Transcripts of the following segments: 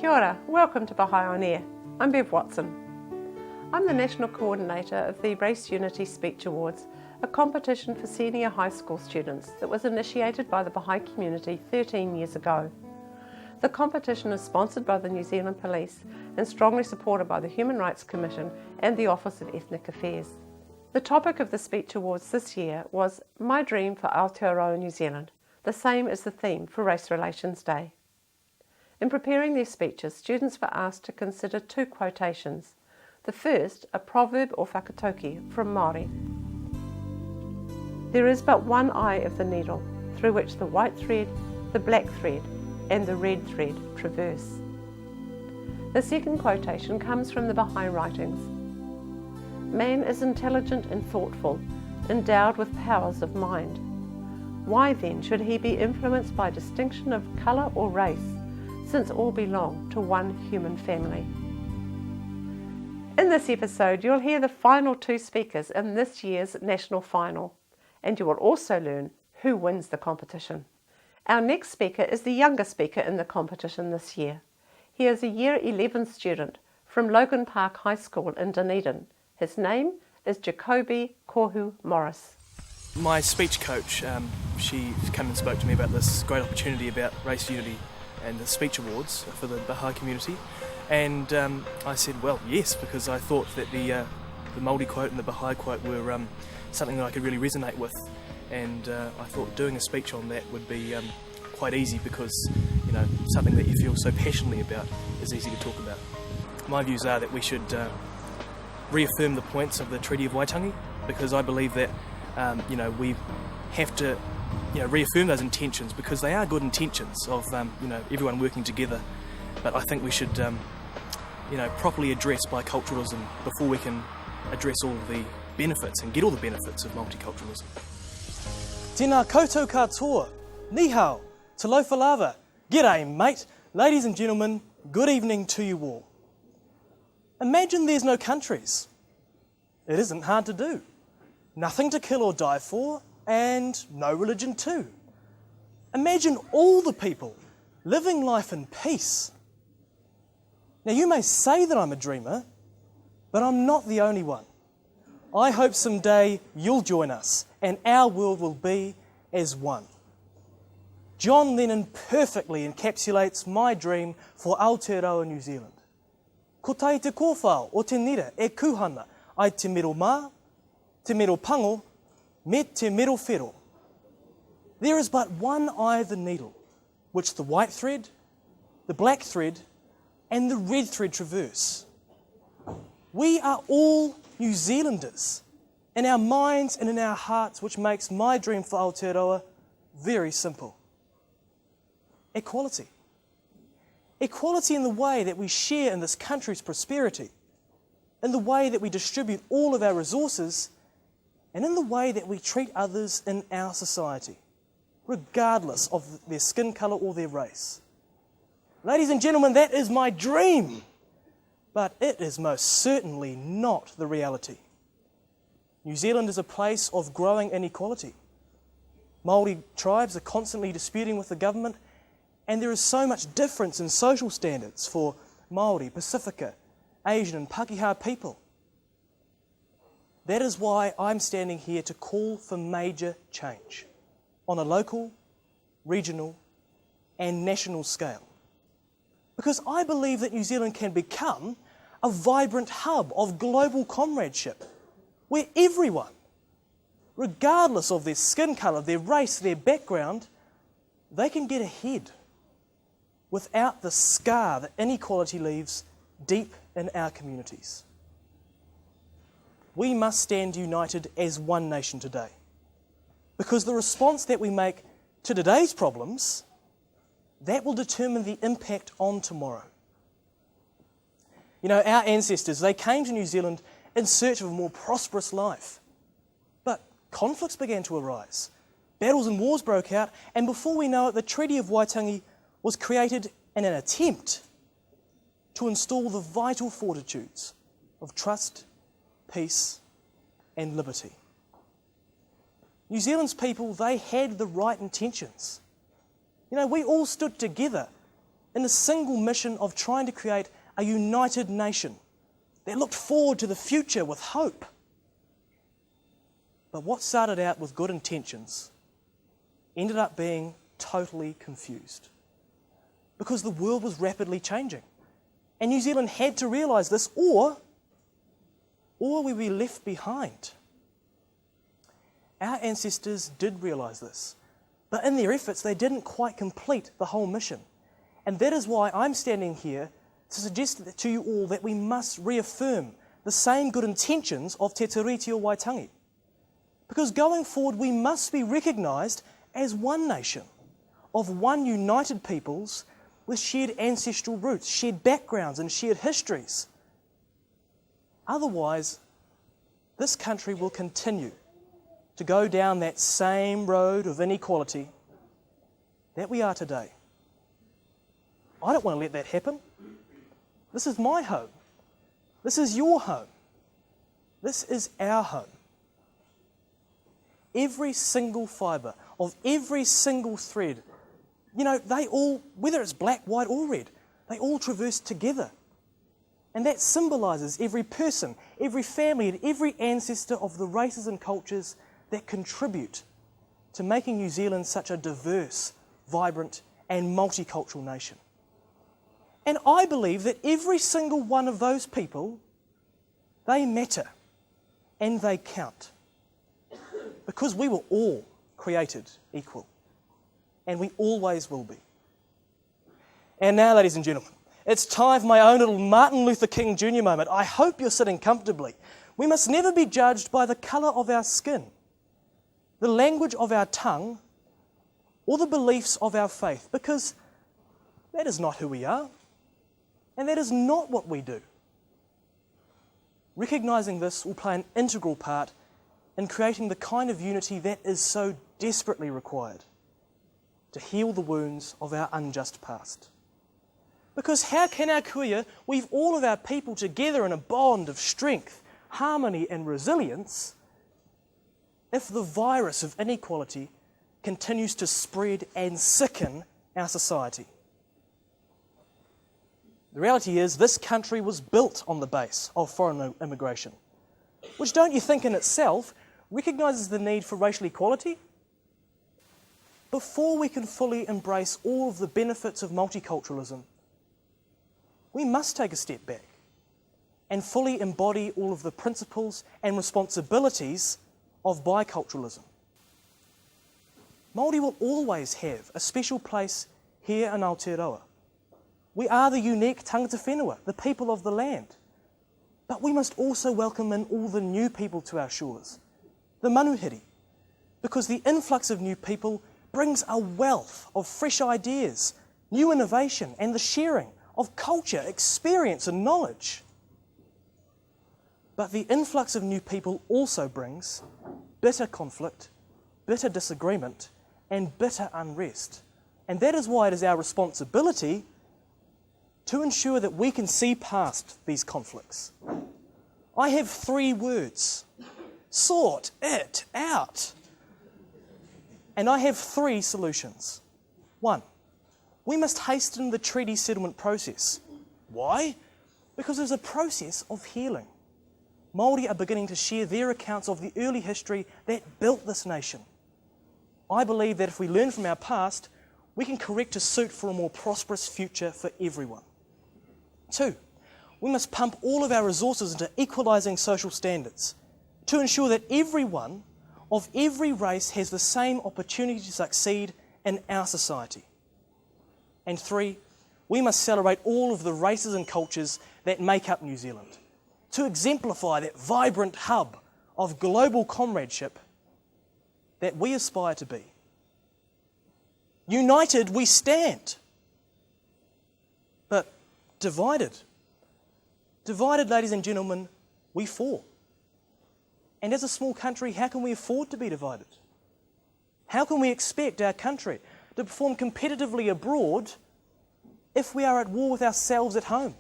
Kia ora, welcome to Baha'i On Air. I'm Bev Watson. I'm the National Coordinator of the Race Unity Speech Awards, a competition for senior high school students that was initiated by the Baha'i community 13 years ago. The competition is sponsored by the New Zealand Police and strongly supported by the Human Rights Commission and the Office of Ethnic Affairs. The topic of the Speech Awards this year was My Dream for Aotearoa New Zealand, the same as the theme for Race Relations Day. In preparing their speeches, students were asked to consider two quotations. The first, a proverb or whakatauki from Māori. There is but one eye of the needle, through which the white thread, the black thread, and the red thread traverse. The second quotation comes from the Baha'i writings. Man is intelligent and thoughtful, endowed with powers of mind. Why then should he be influenced by distinction of colour or race, since all belong to one human family? In this episode, you'll hear the final two speakers in this year's national final, and you will also learn who wins the competition. Our next speaker is the younger speaker in the competition this year. He is a Year 11 student from Logan Park High School in Dunedin. His name is Jacoby Kohu Morris. My speech coach, she came and spoke to me about this great opportunity about Race Unity and the speech awards for the Baha'i community, and I said, well, yes, because I thought that the Māori quote and the Baha'i quote were something that I could really resonate with, and I thought doing a speech on that would be quite easy because, you know, something that you feel so passionately about is easy to talk about. My views are that we should reaffirm the points of the Treaty of Waitangi, because I believe that we have to reaffirm those intentions, because they are good intentions of everyone working together. But I think we should properly address biculturalism before we can address all of the benefits and get all the benefits of multiculturalism. Tēnā koutou katoa, ni hao, talofa lava, g'day mate, ladies and gentlemen, good evening to you all. Imagine there's no countries. It isn't hard to do. Nothing to kill or die for, and no religion too. Imagine all the people living life in peace. Now you may say that I'm a dreamer, but I'm not the only one. I hope someday you'll join us and our world will be as one. John Lennon perfectly encapsulates my dream for Aotearoa New Zealand. Ko tai te kōwhao o te nira e kuhana ai te mero mā, te mero pango, me te mero whero. There is but one eye of the needle, which the white thread, the black thread, and the red thread traverse. We are all New Zealanders, in our minds and in our hearts, which makes my dream for Aotearoa very simple. Equality. Equality in the way that we share in this country's prosperity, in the way that we distribute all of our resources, and in the way that we treat others in our society, regardless of their skin colour or their race. Ladies and gentlemen, that is my dream, but it is most certainly not the reality. New Zealand is a place of growing inequality. Māori tribes are constantly disputing with the government, and there is so much difference in social standards for Māori, Pasifika, Asian and Pākehā people. That is why I'm standing here to call for major change on a local, regional and national scale. Because I believe that New Zealand can become a vibrant hub of global comradeship, where everyone, regardless of their skin colour, their race, their background, they can get ahead without the scar that inequality leaves deep in our communities. We must stand united as one nation today, because the response that we make to today's problems, that will determine the impact on tomorrow. You know, our ancestors, they came to New Zealand in search of a more prosperous life. But conflicts began to arise. Battles and wars broke out, and before we know it, the Treaty of Waitangi was created in an attempt to install the vital fortitudes of trust, peace and liberty. New Zealand's people, they had the right intentions. You know, we all stood together in a single mission of trying to create a united nation that looked forward to the future with hope. But what started out with good intentions ended up being totally confused, because the world was rapidly changing. And New Zealand had to realise this, or we'd be left behind. Our ancestors did realise this, but in their efforts they didn't quite complete the whole mission. And that is why I'm standing here to suggest to you all that we must reaffirm the same good intentions of Te Tiriti o Waitangi. Because going forward we must be recognised as one nation, of one united peoples with shared ancestral roots, shared backgrounds and shared histories. Otherwise, this country will continue to go down that same road of inequality that we are today. I don't want to let that happen. This is my home. This is your home. This is our home. Every single fibre of every single thread, they all, whether it's black, white or red, they all traverse together. And that symbolises every person, every family and every ancestor of the races and cultures that contribute to making New Zealand such a diverse, vibrant and multicultural nation. And I believe that every single one of those people, they matter and they count. Because we were all created equal. And we always will be. And now, ladies and gentlemen, it's time for my own little Martin Luther King Jr. moment. I hope you're sitting comfortably. We must never be judged by the colour of our skin, the language of our tongue, or the beliefs of our faith, because that is not who we are, and that is not what we do. Recognising this will play an integral part in creating the kind of unity that is so desperately required to heal the wounds of our unjust past. Because how can our kuia weave all of our people together in a bond of strength, harmony and resilience if the virus of inequality continues to spread and sicken our society? The reality is this country was built on the base of foreign immigration, which, don't you think in itself, recognises the need for racial equality? Before we can fully embrace all of the benefits of multiculturalism, we must take a step back and fully embody all of the principles and responsibilities of biculturalism. Māori will always have a special place here in Aotearoa. We are the unique tangata whenua, the people of the land. But we must also welcome in all the new people to our shores, the manuhiri, because the influx of new people brings a wealth of fresh ideas, new innovation, and the sharing of culture, experience, and knowledge. But the influx of new people also brings bitter conflict, bitter disagreement, and bitter unrest. And that is why it is our responsibility to ensure that we can see past these conflicts. I have 3 words: sort it out. And I have 3 solutions. 1, we must hasten the treaty settlement process. Why? Because there's a process of healing. Māori are beginning to share their accounts of the early history that built this nation. I believe that if we learn from our past, we can correct a suit for a more prosperous future for everyone. 2, we must pump all of our resources into equalising social standards to ensure that everyone of every race has the same opportunity to succeed in our society. And 3, we must celebrate all of the races and cultures that make up New Zealand to exemplify that vibrant hub of global comradeship that we aspire to be. United we stand, but divided, ladies and gentlemen, we fall. And as a small country, how can we afford to be divided? How can we expect our country to perform competitively abroad if we are at war with ourselves at home?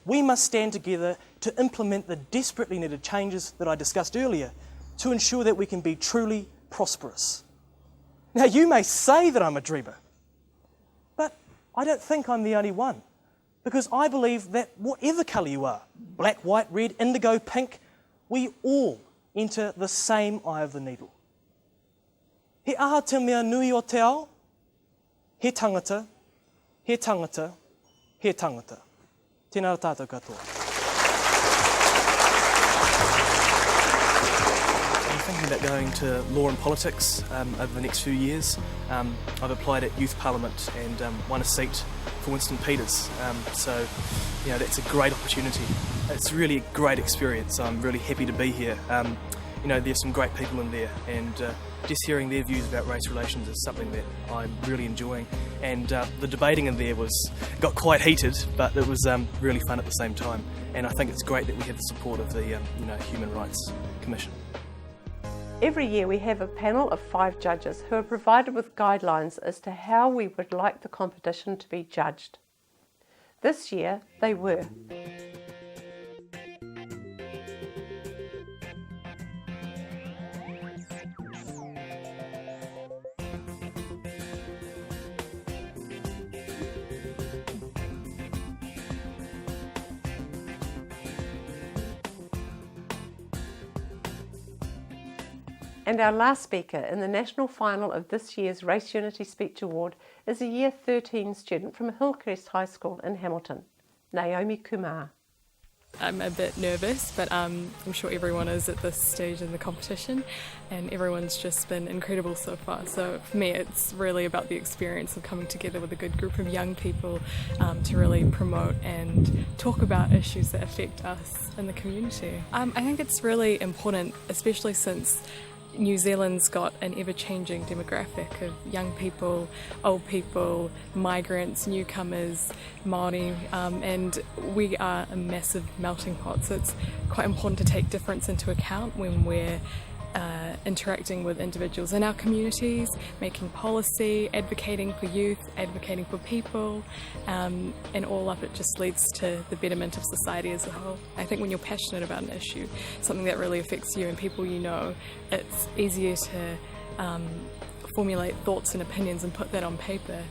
We must stand together to implement the desperately needed changes that I discussed earlier to ensure that we can be truly prosperous. Now, you may say that I'm a dreamer, but I don't think I'm the only one, because I believe that whatever colour you are, black, white, red, indigo, pink, we all enter the same eye of the needle. He aha te mea nui o te ao, he tangata, he tangata, he tangata. Tēnā tātou katoa. I'm thinking about going to law and politics over the next few years. I've applied at Youth Parliament and won a seat for Winston Peters. So, you know, that's a great opportunity. It's really a great experience. I'm really happy to be here. You know, there's some great people in there, and just hearing their views about race relations is something that I'm really enjoying. And the debating in there got quite heated, but it was really fun at the same time. And I think it's great that we have the support of the Human Rights Commission. Every year we have a panel of 5 judges who are provided with guidelines as to how we would like the competition to be judged. This year they were And our last speaker in the national final of this year's Race Unity Speech Award is a Year 13 student from Hillcrest High School in Hamilton, Naomi Kumar. I'm a bit nervous, but I'm sure everyone is at this stage in the competition, and everyone's just been incredible so far. So for me, it's really about the experience of coming together with a good group of young people to really promote and talk about issues that affect us in the community. I think it's really important, especially since New Zealand's got an ever-changing demographic of young people, old people, migrants, newcomers, Māori, and we are a massive melting pot, so it's quite important to take difference into account when we're interacting with individuals in our communities, making policy, advocating for youth, advocating for people, and all up it just leads to the betterment of society as a whole. I think when you're passionate about an issue, something that really affects you and people you know, it's easier to formulate thoughts and opinions and put that on paper.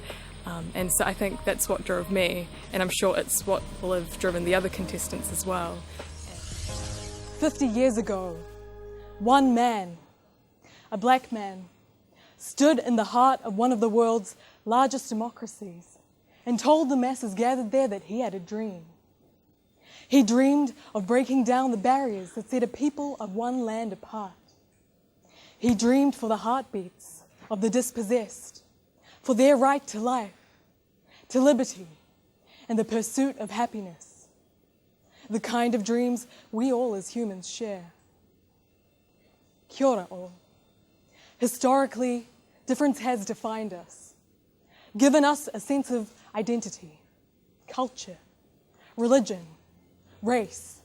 And so I think that's what drove me, and I'm sure it's what will have driven the other contestants as well. 50 years ago, one man, a black man, stood in the heart of one of the world's largest democracies and told the masses gathered there that he had a dream. He dreamed of breaking down the barriers that set a people of one land apart. He dreamed for the heartbeats of the dispossessed, for their right to life, to liberty, and the pursuit of happiness, the kind of dreams we all as humans share. Kia ora all. Historically, difference has defined us, given us a sense of identity, culture, religion, race.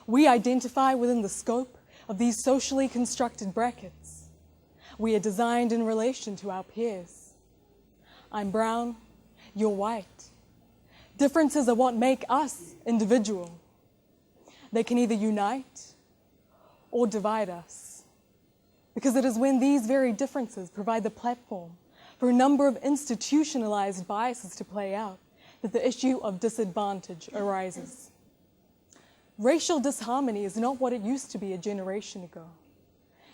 We identify within the scope of these socially constructed brackets. We are designed in relation to our peers. I'm brown, you're white. Differences are what make us individual. They can either unite or divide us. Because it is when these very differences provide the platform for a number of institutionalized biases to play out that the issue of disadvantage arises. Racial disharmony is not what it used to be a generation ago.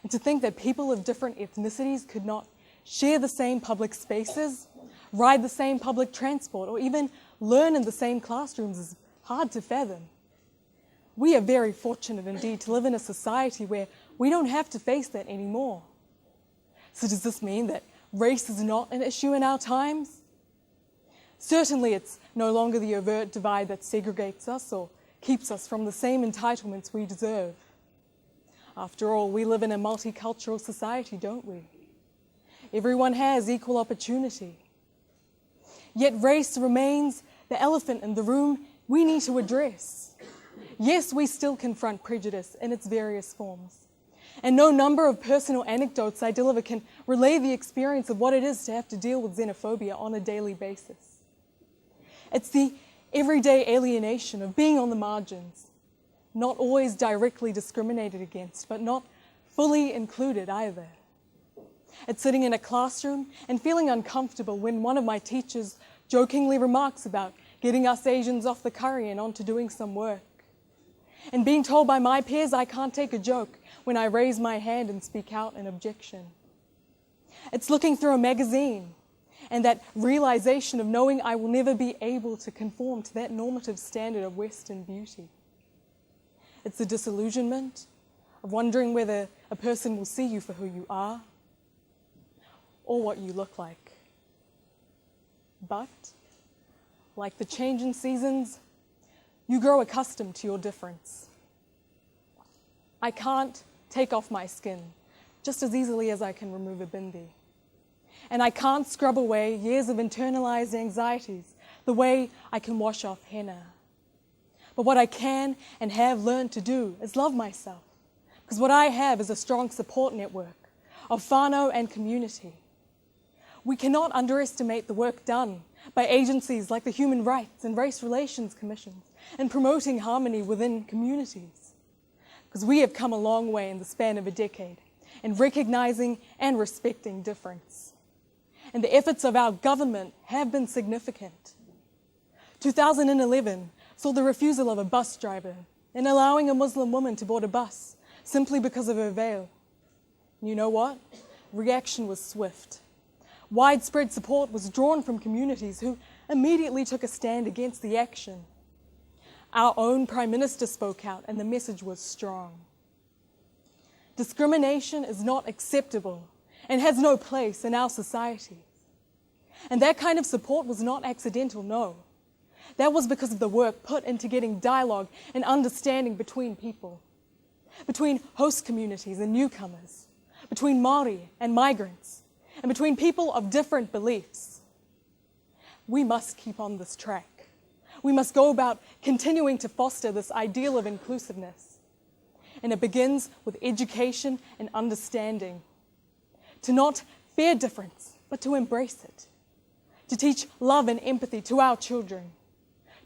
And to think that people of different ethnicities could not share the same public spaces, ride the same public transport, or even learn in the same classrooms is hard to fathom. We are very fortunate indeed to live in a society where we don't have to face that anymore. So does this mean that race is not an issue in our times? Certainly it's no longer the overt divide that segregates us or keeps us from the same entitlements we deserve. After all, we live in a multicultural society, don't we? Everyone has equal opportunity. Yet race remains the elephant in the room we need to address. Yes, we still confront prejudice in its various forms. And no number of personal anecdotes I deliver can relay the experience of what it is to have to deal with xenophobia on a daily basis. It's the everyday alienation of being on the margins, not always directly discriminated against, but not fully included either. It's sitting in a classroom and feeling uncomfortable when one of my teachers jokingly remarks about getting us Asians off the curry and onto doing some work. And being told by my peers I can't take a joke when I raise my hand and speak out an objection. It's looking through a magazine and that realization of knowing I will never be able to conform to that normative standard of Western beauty. It's the disillusionment of wondering whether a person will see you for who you are or what you look like. But, like the change in seasons, you grow accustomed to your difference. I can't take off my skin just as easily as I can remove a bindi. And I can't scrub away years of internalized anxieties the way I can wash off henna. But what I can and have learned to do is love myself, because what I have is a strong support network of whānau and community. We cannot underestimate the work done by agencies like the Human Rights and Race Relations Commissions in promoting harmony within communities, because we have come a long way in the span of a decade in recognizing and respecting difference. And the efforts of our government have been significant. 2011 saw the refusal of a bus driver in allowing a Muslim woman to board a bus simply because of her veil. You know what? Reaction was swift. Widespread support was drawn from communities who immediately took a stand against the action. Our own Prime Minister spoke out and the message was strong. Discrimination is not acceptable and has no place in our society. And that kind of support was not accidental, no. That was because of the work put into getting dialogue and understanding between people, between host communities and newcomers, between Māori and migrants, and between people of different beliefs. We must keep on this track. We must go about continuing to foster this ideal of inclusiveness. And it begins with education and understanding. To not fear difference, but to embrace it. To teach love and empathy to our children.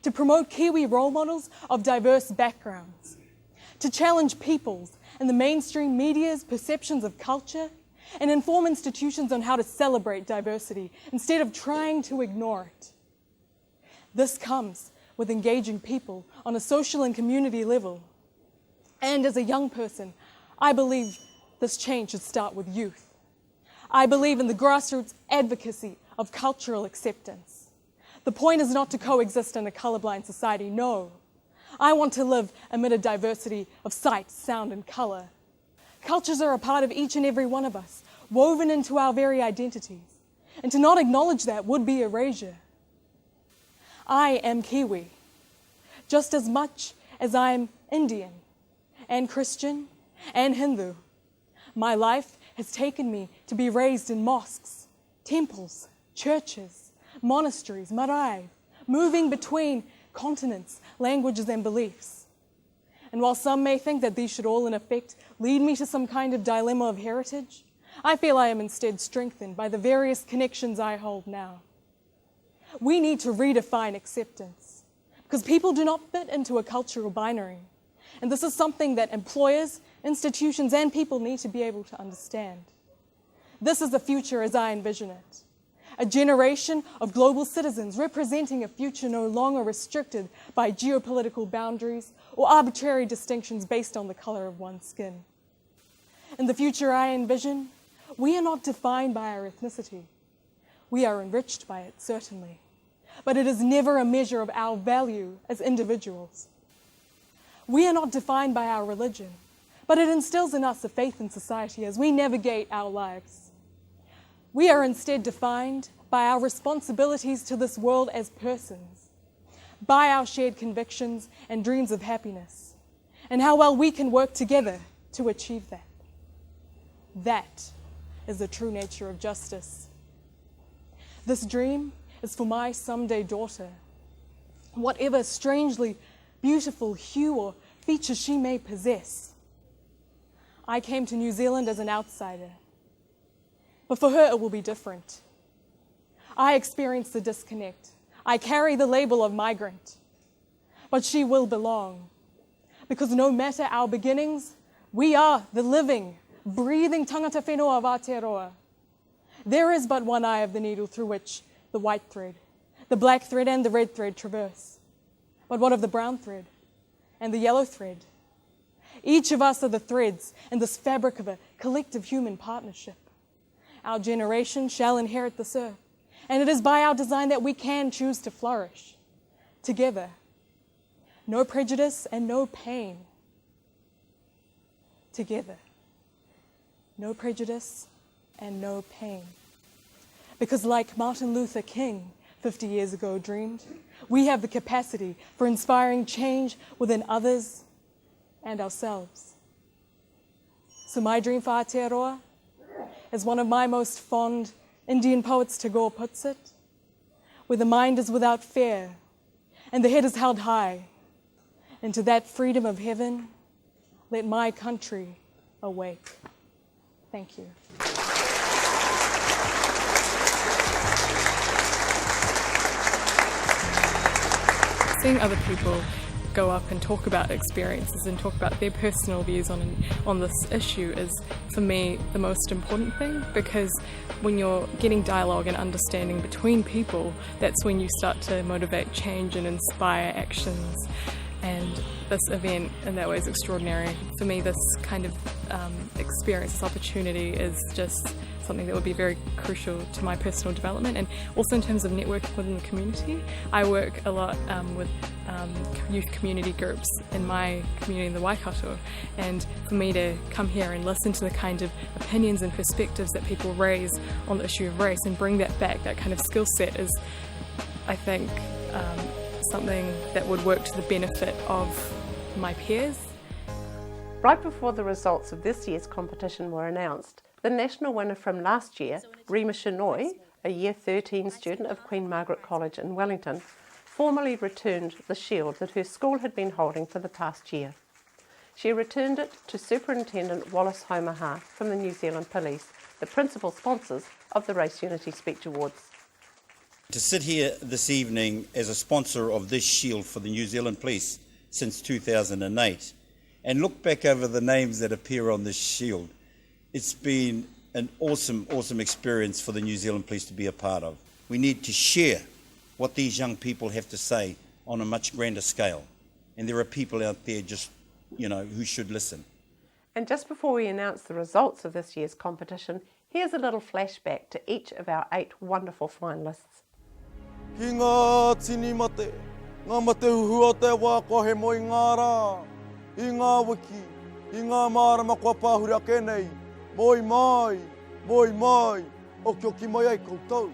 To promote Kiwi role models of diverse backgrounds. To challenge people's and the mainstream media's perceptions of culture and inform institutions on how to celebrate diversity instead of trying to ignore it. This comes with engaging people on a social and community level. And as a young person, I believe this change should start with youth. I believe in the grassroots advocacy of cultural acceptance. The point is not to coexist in a colorblind society, no. I want to live amid a diversity of sight, sound, and color. Cultures are a part of each and every one of us, woven into our very identities. And to not acknowledge that would be erasure. I am Kiwi, just as much as I am Indian, and Christian, and Hindu. My life has taken me to be raised in mosques, temples, churches, monasteries, marae, moving between continents, languages, and beliefs. And while some may think that these should all in effect lead me to some kind of dilemma of heritage, I feel I am instead strengthened by the various connections I hold now. We need to redefine acceptance, because people do not fit into a cultural binary. And this is something that employers, institutions, and people need to be able to understand. This is the future as I envision it. A generation of global citizens representing a future no longer restricted by geopolitical boundaries or arbitrary distinctions based on the color of one's skin. In the future I envision, we are not defined by our ethnicity. We are enriched by it, certainly. But it is never a measure of our value as individuals. We are not defined by our religion, but it instills in us a faith in society as we navigate our lives. We are instead defined by our responsibilities to this world as persons, by our shared convictions and dreams of happiness, and how well we can work together to achieve that. That is the true nature of justice. This dream is for my someday daughter. Whatever strangely beautiful hue or feature she may possess. I came to New Zealand as an outsider, but for her it will be different. I experienced the disconnect. I carry the label of migrant, but she will belong, because no matter our beginnings, we are the living, breathing tangata whenua of Aotearoa. There is but one eye of the needle through which the white thread, The black thread and the red thread traverse. But what of the brown thread and the yellow thread? Each of us are the threads in this fabric of a collective human partnership. Our generation shall inherit this earth, and it is by our design that we can choose to flourish together. No prejudice and no pain. Together. No prejudice and no pain. Because like Martin Luther King 50 years ago dreamed, we have the capacity for inspiring change within others and ourselves. So my dream for Aotearoa, as one of my most fond Indian poets Tagore puts it, where the mind is without fear and the head is held high, into that freedom of heaven, let my country awake. Thank you. Seeing other people go up and talk about experiences and talk about their personal views on this issue is, for me, the most important thing, because when you're getting dialogue and understanding between people, that's when you start to motivate change and inspire actions. And this event in that way is extraordinary. For me, this kind of experience, this opportunity is just something that would be very crucial to my personal development, and also in terms of networking within the community. I work a lot with youth community groups in my community in the Waikato, and for me to come here and listen to the kind of opinions and perspectives that people raise on the issue of race and bring that back, that kind of skill set, is, I think, something that would work to the benefit of my peers. Right before the results of this year's competition were announced, the national winner from last year, Rima Shinoy, a Year 13 student of Queen Margaret College in Wellington, formally returned the shield that her school had been holding for the past year. She returned it to Superintendent Wallace Homaha from the New Zealand Police, the principal sponsors of the Race Unity Speech Awards. To sit here this evening as a sponsor of this shield for the New Zealand Police since 2008 and look back over the names that appear on this shield, it's been an awesome experience for the New Zealand Police to be a part of. We need to share what these young people have to say on a much grander scale. And there are people out there just, who should listen. And just before we announce the results of this year's competition, here's a little flashback to each of our 8 wonderful finalists. Ki ngā tini mate, ngā mate huhua te wā kua he moi ngāra, I ngā wiki, I ngā mārama kua pāhuri ake nei, moi mai, o kia ki mai ai koutou.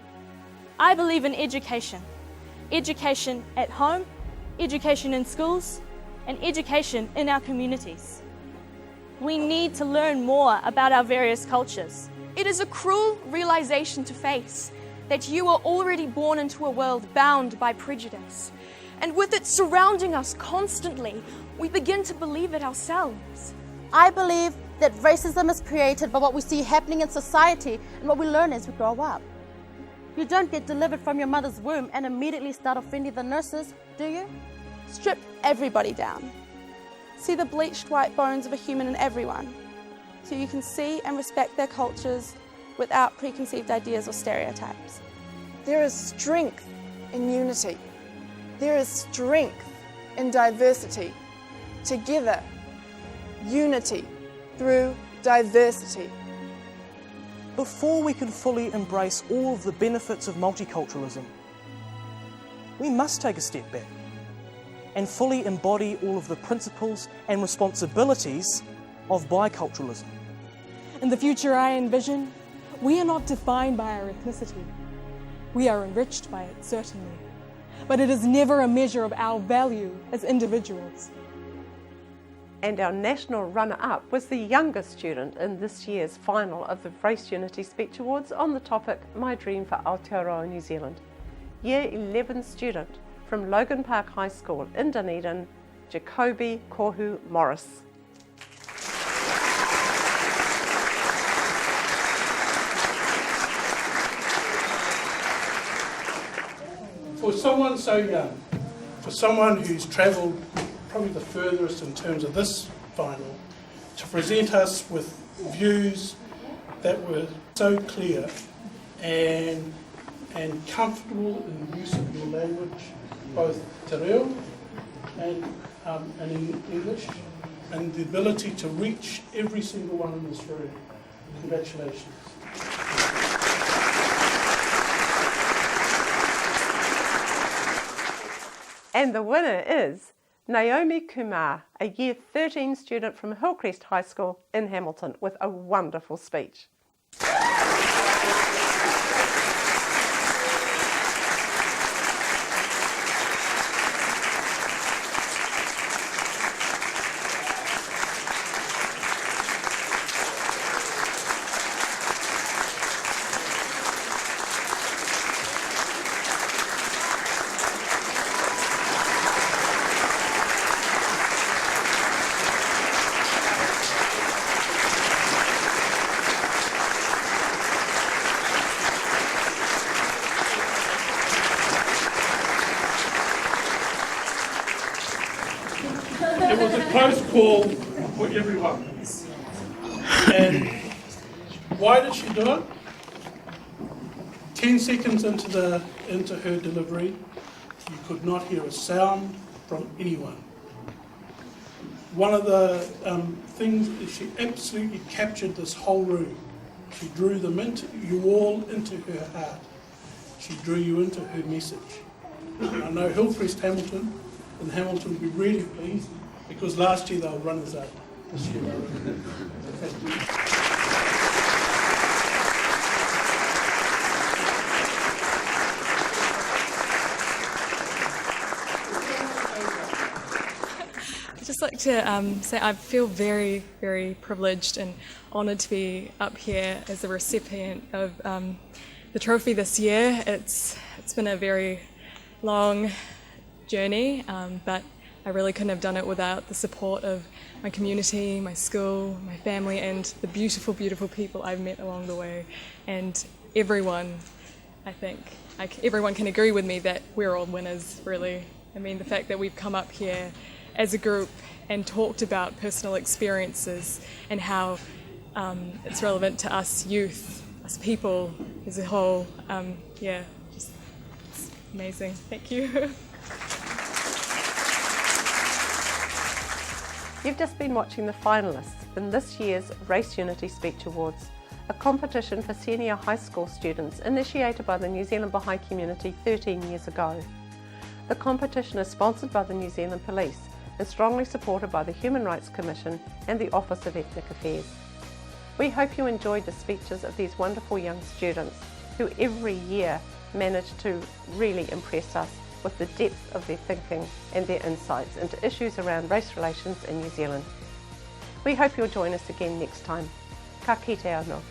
I believe in education. Education at home, education in schools, and education in our communities. We need to learn more about our various cultures. It is a cruel realization to face that you are already born into a world bound by prejudice. And with it surrounding us constantly, we begin to believe it ourselves. I believe that racism is created by what we see happening in society and what we learn as we grow up. You don't get delivered from your mother's womb and immediately start offending the nurses, do you? Strip everybody down. See the bleached white bones of a human in everyone, so you can see and respect their cultures without preconceived ideas or stereotypes. There is strength in unity. There is strength in diversity. Together, unity through diversity. Before we can fully embrace all of the benefits of multiculturalism, we must take a step back and fully embody all of the principles and responsibilities of biculturalism. In the future I envision, we are not defined by our ethnicity. We are enriched by it, certainly, but it is never a measure of our value as individuals. And our national runner-up was the youngest student in this year's final of the Race Unity Speech Awards on the topic My Dream for Aotearoa New Zealand. Year 11 student from Logan Park High School in Dunedin, Jacoby Kohu Morris. For someone so young, for someone who's travelled probably the furthest in terms of this final, to present us with views that were so clear and and comfortable in the use of your language, both te reo and in English, and the ability to reach every single one in this room. Congratulations. And the winner is Naomi Kumar, a Year 13 student from Hillcrest High School in Hamilton, with a wonderful speech. It was a close call for everyone. And why did she do it? 10 seconds into her delivery, you could not hear a sound from anyone. One of the things is she absolutely captured this whole room. She drew them into you all into her heart. She drew you into her message. And I know Hillcrest Hamilton and Hamilton will be really pleased, because last year they were runners up. This year they were thank you. I'd just like to say I feel very, very privileged and honoured to be up here as a recipient of the trophy this year. It's been a very long journey, but I really couldn't have done it without the support of my community, my school, my family, and the beautiful, beautiful people I've met along the way. And everyone, I think, everyone can agree with me that we're all winners, really. I mean, the fact that we've come up here as a group and talked about personal experiences and how it's relevant to us youth, us people as a whole. Yeah, just it's amazing. Thank you. You've just been watching the finalists in this year's Race Unity Speech Awards, a competition for senior high school students initiated by the New Zealand Baha'i community 13 years ago. The competition is sponsored by the New Zealand Police and strongly supported by the Human Rights Commission and the Office of Ethnic Affairs. We hope you enjoyed the speeches of these wonderful young students who every year manage to really impress us with the depth of their thinking and their insights into issues around race relations in New Zealand. We hope you'll join us again next time. Ka kite anō.